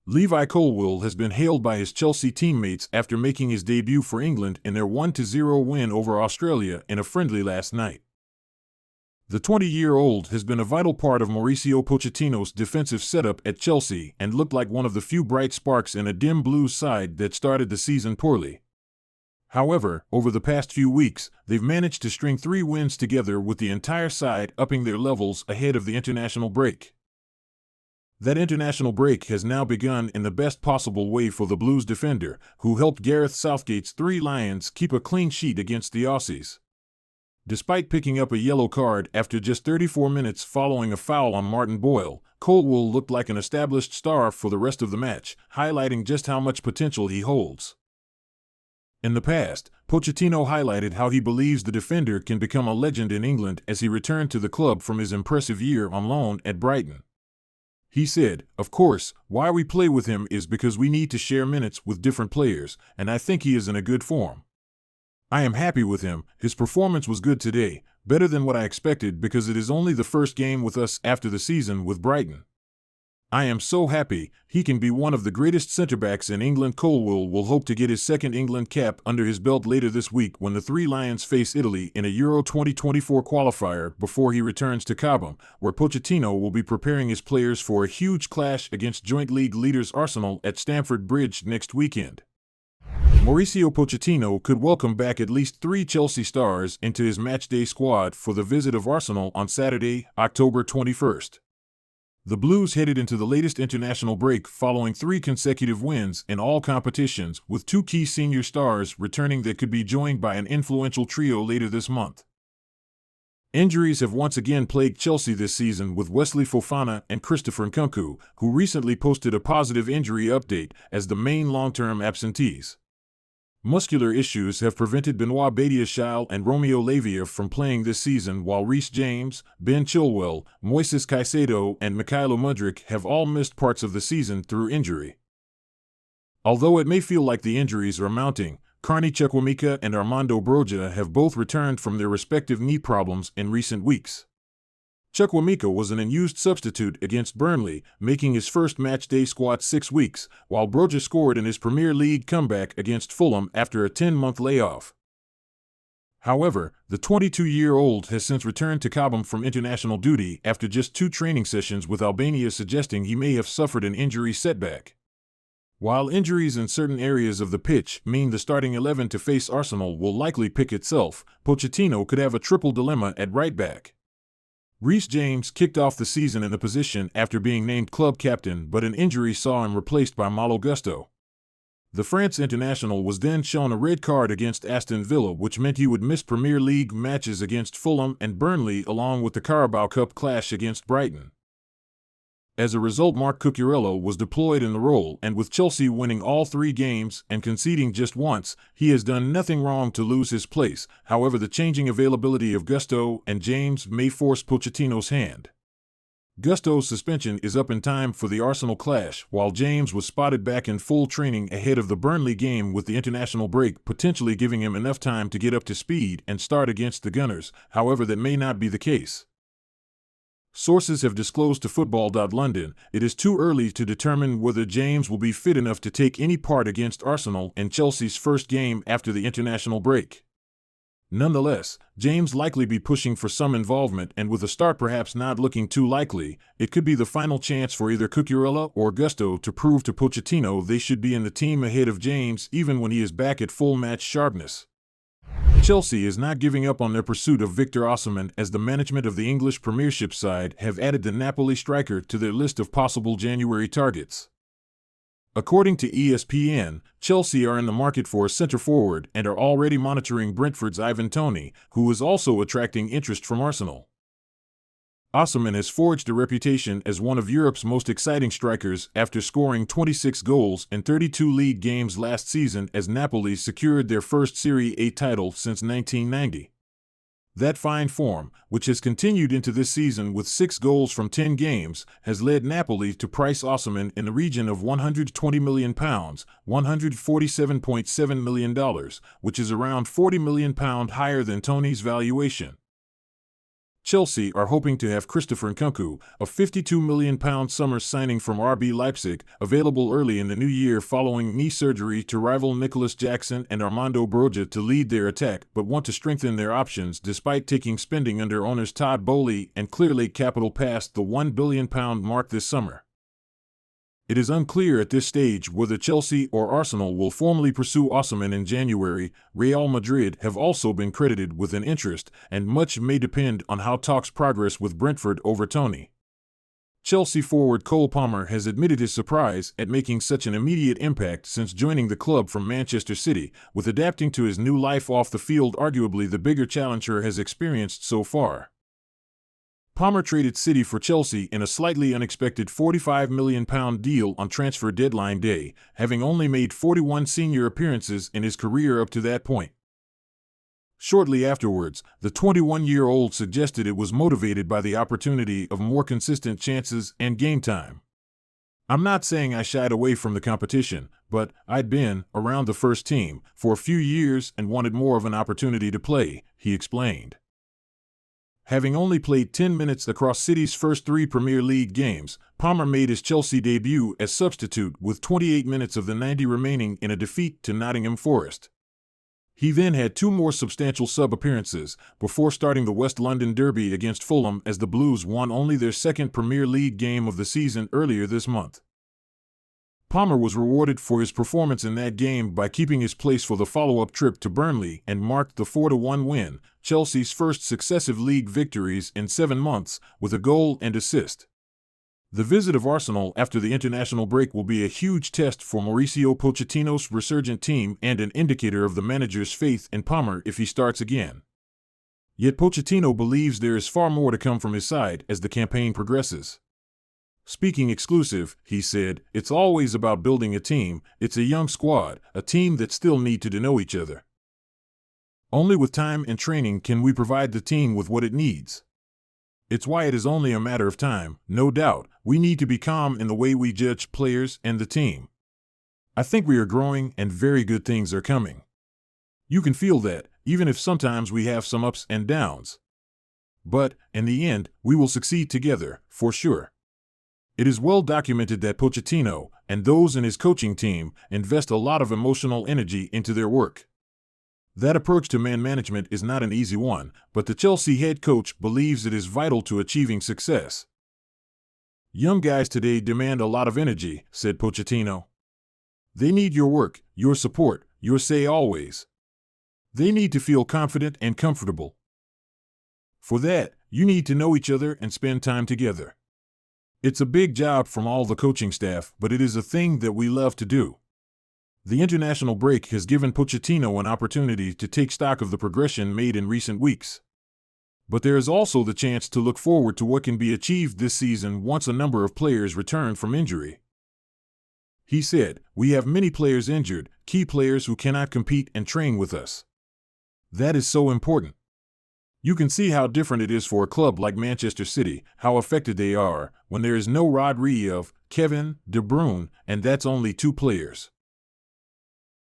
Levi Colwill has been hailed by his Chelsea teammates after making his debut for England in their 1-0 win over Australia in a friendly last night. The 20-year-old has been a vital part of Mauricio Pochettino's defensive setup at Chelsea and looked like one of the few bright sparks in a dim Blues side that started the season poorly. However, over the past few weeks, they've managed to string 3 wins together with the entire side upping their levels ahead of the international break. That international break has now begun in the best possible way for the Blues defender, who helped Gareth Southgate's 3 Lions keep a clean sheet against the Aussies. Despite picking up a yellow card after just 34 minutes following a foul on Martin Boyle, Colwill looked like an established star for the rest of the match, highlighting just how much potential he holds. In the past, Pochettino highlighted how he believes the defender can become a legend in England as he returned to the club from his impressive year on loan at Brighton. He said, "Of course, why we play with him is because we need to share minutes with different players, and I think he is in a good form. I am happy with him. His performance was good today, better than what I expected because it is only the first game with us after the season with Brighton. I am so happy. He can be one of the greatest centre-backs in England." Colwill will hope to get his second England cap under his belt later this week when the 3 Lions face Italy in a Euro 2024 qualifier before he returns to Cobham, where Pochettino will be preparing his players for a huge clash against joint league leaders Arsenal at Stamford Bridge next weekend. Mauricio Pochettino could welcome back at least 3 Chelsea stars into his matchday squad for the visit of Arsenal on Saturday, October 21st. The Blues headed into the latest international break following 3 consecutive wins in all competitions, with 2 key senior stars returning that could be joined by an influential trio later this month. Injuries have once again plagued Chelsea this season, with Wesley Fofana and Christopher Nkunku, who recently posted a positive injury update, as the main long-term absentees. Muscular issues have prevented Benoit Badiashile and Romeo Lavia from playing this season, while Reece James, Ben Chilwell, Moises Caicedo, and Mykhailo Mudryk have all missed parts of the season through injury. Although it may feel like the injuries are mounting, Carney Chukwuemeka and Armando Broja have both returned from their respective knee problems in recent weeks. Chukwuemeka was an unused substitute against Burnley, making his first matchday squad 6 weeks, while Broja scored in his Premier League comeback against Fulham after a 10-month layoff. However, the 22-year-old has since returned to Cobham from international duty after just 2 training sessions with Albania, suggesting he may have suffered an injury setback. While injuries in certain areas of the pitch mean the starting 11 to face Arsenal will likely pick itself, Pochettino could have a triple dilemma at right back. Reece James kicked off the season in the position after being named club captain, but an injury saw him replaced by Malo Gusto. The France international was then shown a red card against Aston Villa, which meant he would miss Premier League matches against Fulham and Burnley along with the Carabao Cup clash against Brighton. As a result, Marc Cucurella was deployed in the role, and with Chelsea winning all 3 games and conceding just once, he has done nothing wrong to lose his place. However, the changing availability of Gusto and James may force Pochettino's hand. Gusto's suspension is up in time for the Arsenal clash, while James was spotted back in full training ahead of the Burnley game with the international break, potentially giving him enough time to get up to speed and start against the Gunners. However, that may not be the case. Sources have disclosed to Football.London it is too early to determine whether James will be fit enough to take any part against Arsenal in Chelsea's first game after the international break. Nonetheless, James likely be pushing for some involvement, and with a start perhaps not looking too likely, it could be the final chance for either Cucurella or Gusto to prove to Pochettino they should be in the team ahead of James even when he is back at full match sharpness. Chelsea is not giving up on their pursuit of Victor Osimhen, as the management of the English Premiership side have added the Napoli striker to their list of possible January targets. According to ESPN, Chelsea are in the market for a centre-forward and are already monitoring Brentford's Ivan Toney, who is also attracting interest from Arsenal. Osimhen has forged a reputation as one of Europe's most exciting strikers after scoring 26 goals in 32 league games last season as Napoli secured their first Serie A title since 1990. That fine form, which has continued into this season with 6 goals from 10 games, has led Napoli to price Osimhen in the region of £120 million, $147.7 million, which is around £40 million higher than Toney's valuation. Chelsea are hoping to have Christopher Nkunku, a £52 million summer signing from RB Leipzig, available early in the new year following knee surgery to rival Nicholas Jackson and Armando Broja to lead their attack, but want to strengthen their options despite taking spending under owners Todd Boehly and Clearlake Capital past the £1 billion mark this summer. It is unclear at this stage whether Chelsea or Arsenal will formally pursue Osimhen in January. Real Madrid have also been credited with an interest, and much may depend on how talks progress with Brentford over Toney. Chelsea forward Cole Palmer has admitted his surprise at making such an immediate impact since joining the club from Manchester City, with adapting to his new life off the field arguably the bigger challenger has experienced so far. Palmer traded City for Chelsea in a slightly unexpected £45 million deal on transfer deadline day, having only made 41 senior appearances in his career up to that point. Shortly afterwards, the 21-year-old suggested it was motivated by the opportunity of more consistent chances and game time. "I'm not saying I shied away from the competition, but I'd been around the first team for a few years and wanted more of an opportunity to play," he explained. Having only played 10 minutes across City's first 3 Premier League games, Palmer made his Chelsea debut as substitute with 28 minutes of the 90 remaining in a defeat to Nottingham Forest. He then had 2 more substantial sub-appearances before starting the West London derby against Fulham as the Blues won only their second Premier League game of the season earlier this month. Palmer was rewarded for his performance in that game by keeping his place for the follow-up trip to Burnley and marked the 4-1 win, Chelsea's first successive league victories in 7 months, with a goal and assist. The visit of Arsenal after the international break will be a huge test for Mauricio Pochettino's resurgent team and an indicator of the manager's faith in Palmer if he starts again. Yet Pochettino believes there is far more to come from his side as the campaign progresses. Speaking exclusive, he said, "It's always about building a team. It's a young squad, a team that still need to know each other. Only with time and training can we provide the team with what it needs. It's why it is only a matter of time, no doubt. We need to be calm in the way we judge players and the team. I think we are growing and very good things are coming. You can feel that, even if sometimes we have some ups and downs. But, in the end, we will succeed together, for sure." It is well documented that Pochettino, and those in his coaching team, invest a lot of emotional energy into their work. That approach to man management is not an easy one, but the Chelsea head coach believes it is vital to achieving success. "Young guys today demand a lot of energy," said Pochettino. "They need your work, your support, your say always. They need to feel confident and comfortable. For that, you need to know each other and spend time together. It's a big job from all the coaching staff, but it is a thing that we love to do." The international break has given Pochettino an opportunity to take stock of the progression made in recent weeks. But there is also the chance to look forward to what can be achieved this season once a number of players return from injury. He said, "We have many players injured, key players who cannot compete and train with us. That is so important. You can see how different it is for a club like Manchester City, how affected they are when there is no Rodri of Kevin, De Bruyne, and that's only 2 players.